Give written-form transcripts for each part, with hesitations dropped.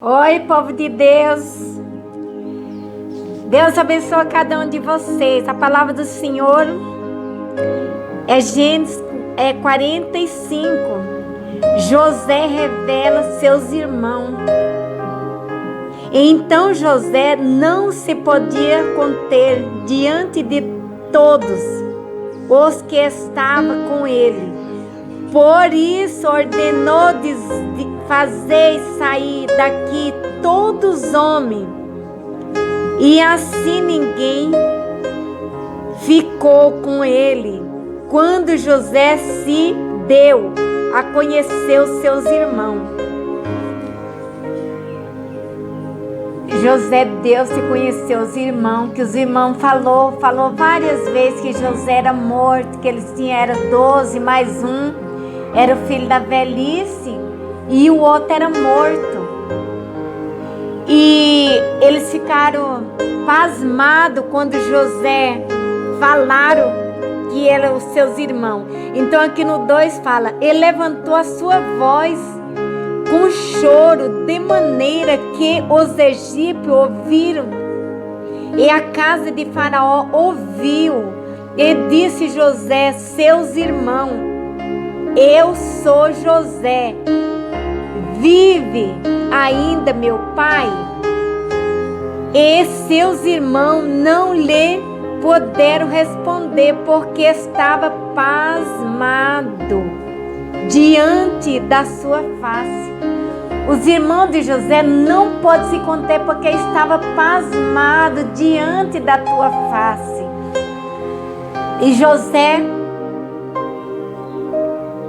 Oi, povo de Deus. Deus abençoe cada um de vocês. A palavra do Senhor é Gênesis 45. José revela seus irmãos. Então José não se podia conter diante de todos os que estavam com ele. Por isso ordenou fazer sair daqui todos os homens. E assim ninguém ficou com ele. Quando José se deu a conhecer os seus irmãos. José deu-se conhecer os irmãos, que os irmãos falou várias vezes que José era morto, que eles eram 12, mais um era o filho da velhice e o outro era morto. E eles ficaram pasmados quando José falaram que eram os seus irmãos. Então aqui no 2 fala, ele levantou a sua voz com choro, de maneira que os egípcios ouviram, e a casa de Faraó ouviu, e disse José, seus irmãos, eu sou José, vive ainda meu pai? E seus irmãos não lhe puderam responder, porque estava pasmado diante da sua face. Os irmãos de José não podem se conter, porque estava pasmado diante da tua face. E José,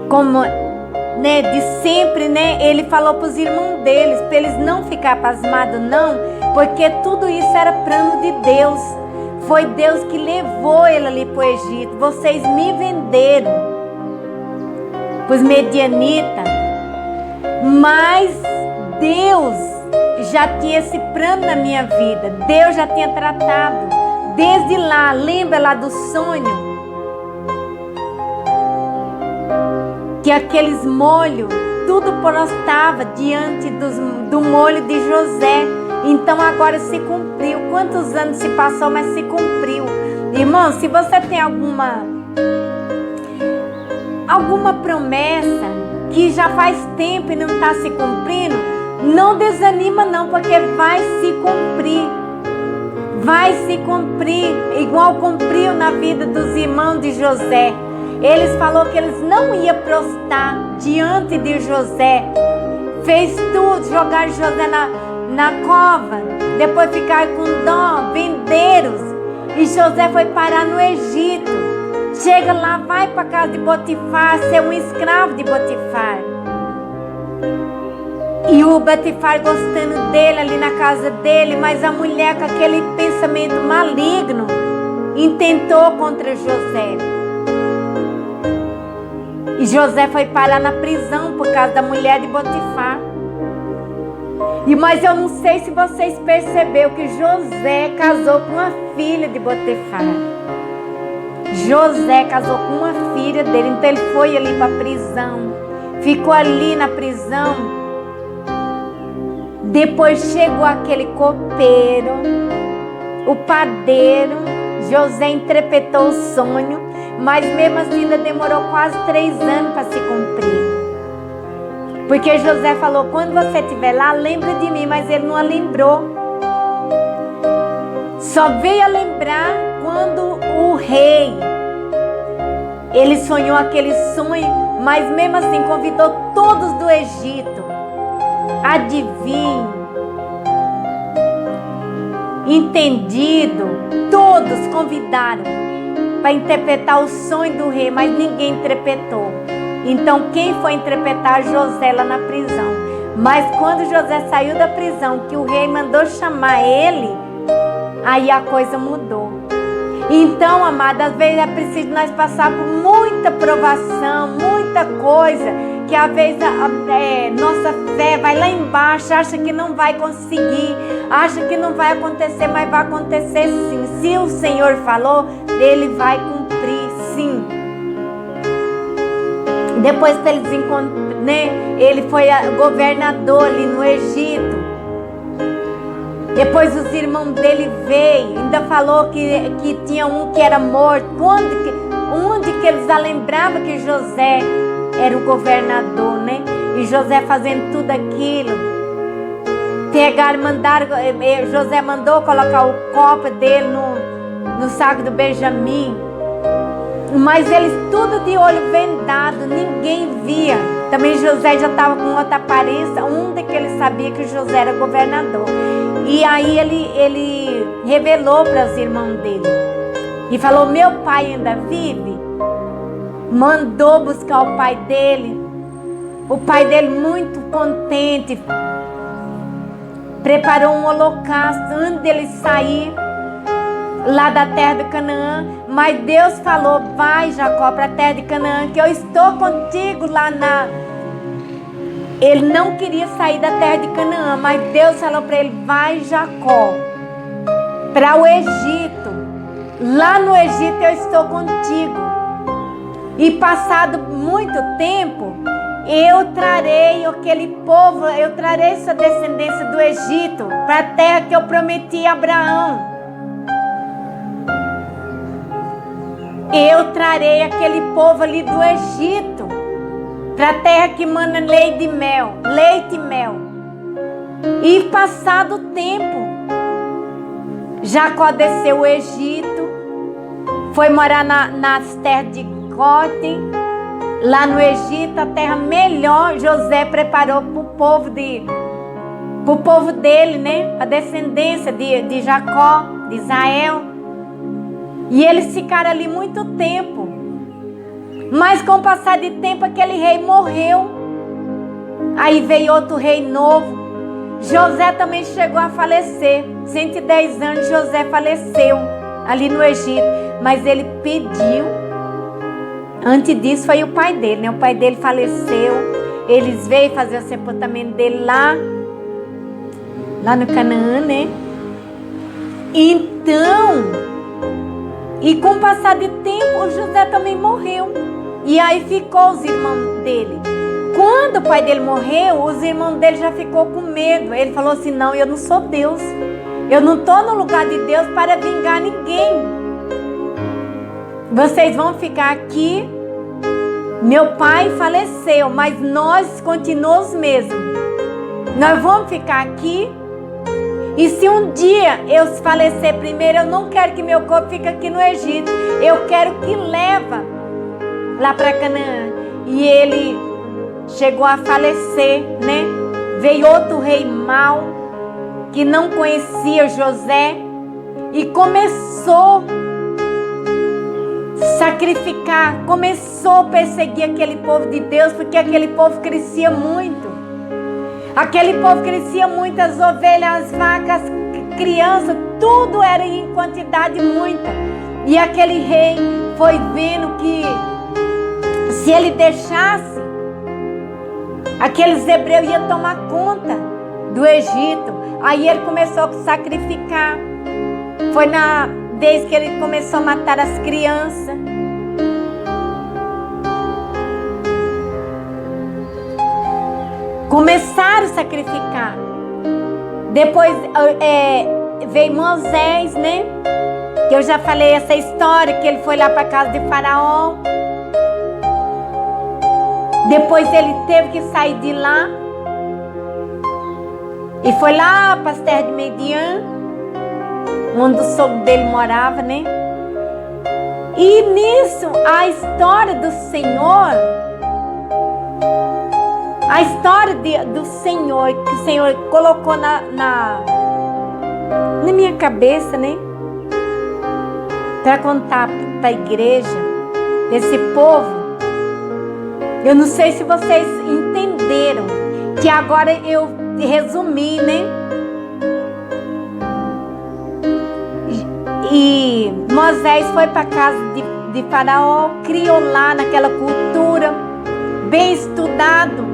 como de sempre, ele falou para os irmãos deles, para eles não ficar pasmados não, porque tudo isso era plano de Deus. Foi Deus que levou ele ali para o Egito. Vocês me venderam para os medianitas, mas Deus já tinha esse plano na minha vida. Deus já tinha tratado desde lá. Lembra lá do sonho? Que aqueles molhos, tudo prostava diante do molho de José. Então agora se cumpriu. Quantos anos se passou, mas se cumpriu. Irmão, se você tem alguma promessa que já faz tempo e não está se cumprindo, não desanima não, porque vai se cumprir. Vai se cumprir, igual cumpriu na vida dos irmãos de José. Eles falaram que eles não iam prostrar diante de José. Fez tudo, jogaram José na cova, depois ficaram com dó, venderam-os. E José foi parar no Egito. Chega lá, vai para a casa de Potifar, ser um escravo de Potifar. E o Potifar gostando dele ali na casa dele, mas a mulher com aquele pensamento maligno intentou contra José. E José foi parar na prisão por causa da mulher de Potifar. Mas eu não sei se vocês perceberam que José casou com uma filha de Potifar. José casou com uma filha dele, então ele foi ali para a prisão, ficou ali na prisão. Depois chegou aquele copeiro, o padeiro. José interpretou o sonho, mas mesmo assim ainda demorou quase 3 anos para se cumprir. Porque José falou, quando você estiver lá, lembra de mim, mas ele não a lembrou. Só veio a lembrar quando o rei, ele sonhou aquele sonho, mas mesmo assim convidou todos do Egito, adivinho, entendido, todos convidaram para interpretar o sonho do rei, mas ninguém interpretou. Então quem foi interpretar? José lá na prisão. Mas quando José saiu da prisão, que o rei mandou chamar ele, aí a coisa mudou. Então, amada, às vezes é preciso nós passar por muita provação, muita coisa, que às vezes nossa fé vai lá embaixo, acha que não vai conseguir, acha que não vai acontecer, mas vai acontecer sim. Se o Senhor falou, Ele vai cumprir, sim. Depois que eles encontram, ele foi governador ali no Egito. Depois os irmãos dele veio, ainda falou que tinha um que era morto. Onde que eles lembravam que José era o governador, né? E José fazendo tudo aquilo. José mandou colocar o copo dele no saco do Benjamim. Mas eles tudo de olho vendado, ninguém via. Também José já estava com outra aparência. Onde que ele sabia que José era governador? E aí ele revelou para os irmãos dele. E falou, meu pai ainda vive? Mandou buscar o pai dele. O pai dele muito contente. Preparou um holocausto antes dele sair lá da terra de Canaã. Mas Deus falou, vai Jacó para a terra de Canaã, que eu estou contigo lá na... Ele não queria sair da terra de Canaã, mas Deus falou para ele, vai Jacó para o Egito. Lá no Egito eu estou contigo. E passado muito tempo, eu trarei aquele povo, eu trarei sua descendência do Egito para a terra que eu prometi a Abraão. Eu trarei aquele povo ali do Egito para a terra que manda leite e mel. E passado o tempo, Jacó desceu o Egito, foi morar nas terras de Goten, lá no Egito, a terra melhor. José preparou para o povo dele, né? A descendência de Jacó, de Israel. E eles ficaram ali muito tempo. Mas com o passar de tempo, aquele rei morreu. Aí veio outro rei novo. José também chegou a falecer. 110 anos José faleceu ali no Egito. Mas ele pediu. Antes disso foi o pai dele, né? O pai dele faleceu. Eles veio fazer o sepultamento dele lá no Canaã, né? Então, e com o passar de tempo, o José também morreu. E aí ficou os irmãos dele. Quando o pai dele morreu, os irmãos dele já ficou com medo. Ele falou assim, não, eu não sou Deus. Eu não estou no lugar de Deus para vingar ninguém. Vocês vão ficar aqui. Meu pai faleceu, mas nós continuamos mesmo. Nós vamos ficar aqui. E se um dia eu falecer primeiro, eu não quero que meu corpo fique aqui no Egito. Eu quero que leva lá para Canaã. E ele chegou a falecer, né? Veio outro rei mau, que não conhecia José, e começou a sacrificar, começou a perseguir aquele povo de Deus, porque aquele povo crescia muito. Aquele povo crescia muito, as ovelhas, as vacas, crianças, tudo era em quantidade muita. E aquele rei foi vendo que se ele deixasse, aqueles hebreus iam tomar conta do Egito. Aí ele começou a sacrificar. Foi desde que ele começou a matar as crianças. Começaram a sacrificar. Depois veio Moisés, né? Que eu já falei essa história, que ele foi lá para a casa de Faraó. Depois ele teve que sair de lá. E foi lá para as terras de Midian, onde o sogro dele morava, né? E nisso, a história do Senhor, a história do Senhor, que o Senhor colocou na minha cabeça, né? Para contar para a igreja, esse povo. Eu não sei se vocês entenderam, que agora eu resumi, né? E Moisés foi para a casa de Faraó, criou lá naquela cultura, bem estudado,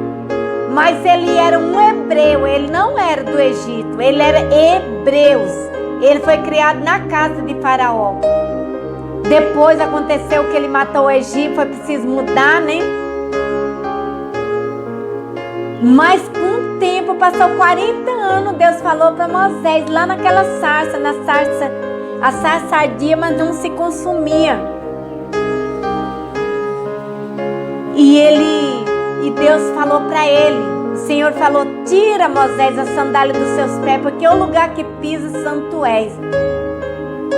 mas ele era um hebreu, ele não era do Egito, ele era hebreus. Ele foi criado na casa de Faraó. Depois aconteceu que ele matou o Egito, foi preciso mudar, né? Mas com tempo, passou 40 anos, Deus falou para Moisés, lá naquela sarça, a sarça ardia, mas não se consumia. E Deus falou para ele, o Senhor falou, tira, Moisés, a sandália dos seus pés, porque o lugar que pisa santo és.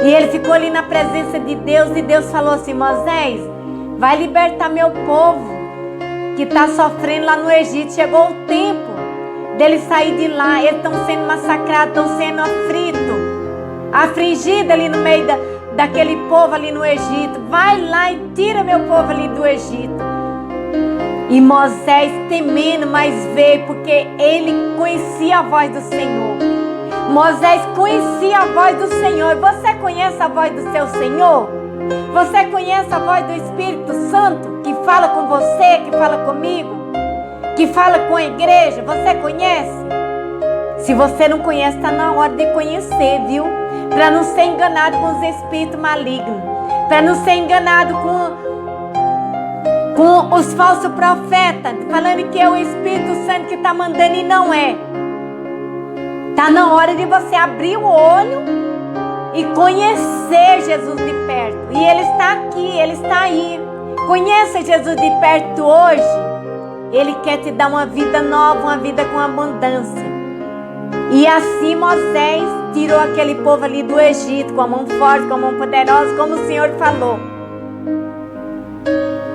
E ele ficou ali na presença de Deus, e Deus falou assim, Moisés, vai libertar meu povo, que está sofrendo lá no Egito. Chegou o tempo deles sair de lá, eles estão sendo massacrados, estão sendo afligidos ali no meio daquele povo ali no Egito. Vai lá e tira meu povo ali do Egito. E Moisés temendo, mas veio, porque ele conhecia a voz do Senhor. Moisés conhecia a voz do Senhor. Você conhece a voz do seu Senhor? Você conhece a voz do Espírito Santo que fala com você, que fala comigo, que fala com a igreja? Você conhece? Se você não conhece, está na hora de conhecer, viu? Para não ser enganado com os espíritos malignos, para não ser enganado com os falsos profetas, falando que é o Espírito Santo que está mandando e não é. Está na hora de você abrir o olho e conhecer Jesus de perto. E Ele está aqui, Ele está aí. Conheça Jesus de perto hoje. Ele quer te dar uma vida nova, uma vida com abundância. E assim Moisés tirou aquele povo ali do Egito, com a mão forte, com a mão poderosa, como o Senhor falou.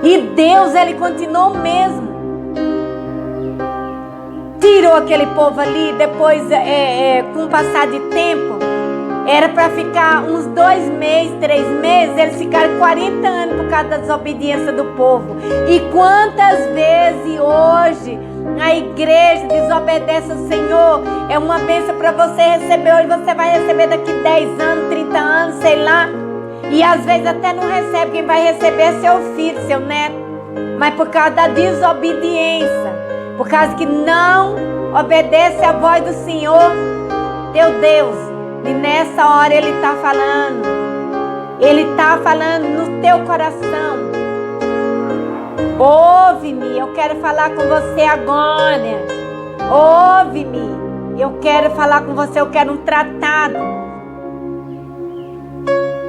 E Deus, Ele continuou mesmo. Tirou aquele povo ali, depois, com o passar de tempo, era para ficar uns 2 meses, 3 meses, eles ficaram 40 anos por causa da desobediência do povo. E quantas vezes hoje a igreja desobedece ao Senhor? É uma bênção para você receber hoje, você vai receber daqui 10 anos, 30 anos, sei lá. E às vezes até não recebe, quem vai receber é seu filho, seu neto. Mas por causa da desobediência, por causa que não obedece à voz do Senhor, teu Deus. E nessa hora Ele está falando. Ele está falando no teu coração. Ouve-me, eu quero falar com você agora. Ouve-me, eu quero falar com você, eu quero um tratado.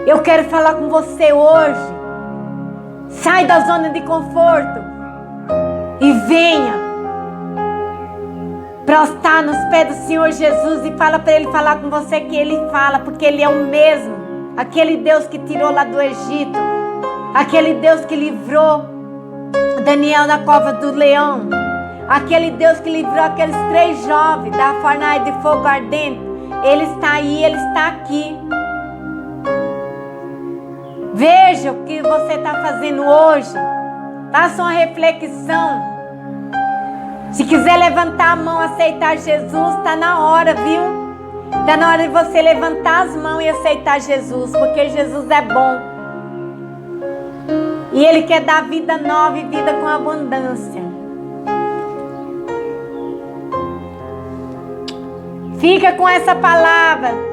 Eu quero falar com você hoje. Sai da zona de conforto e venha prostrar nos pés do Senhor Jesus e fala para Ele falar com você, que Ele fala, porque Ele é o mesmo. Aquele Deus que tirou lá do Egito, aquele Deus que livrou Daniel da cova do leão, aquele Deus que livrou aqueles 3 jovens da fornalha de fogo ardente. Ele está aí, Ele está aqui. Veja o que você está fazendo hoje. Faça uma reflexão. Se quiser levantar a mão, aceitar Jesus, está na hora, viu? Está na hora de você levantar as mãos e aceitar Jesus, porque Jesus é bom. E Ele quer dar vida nova e vida com abundância. Fica com essa palavra.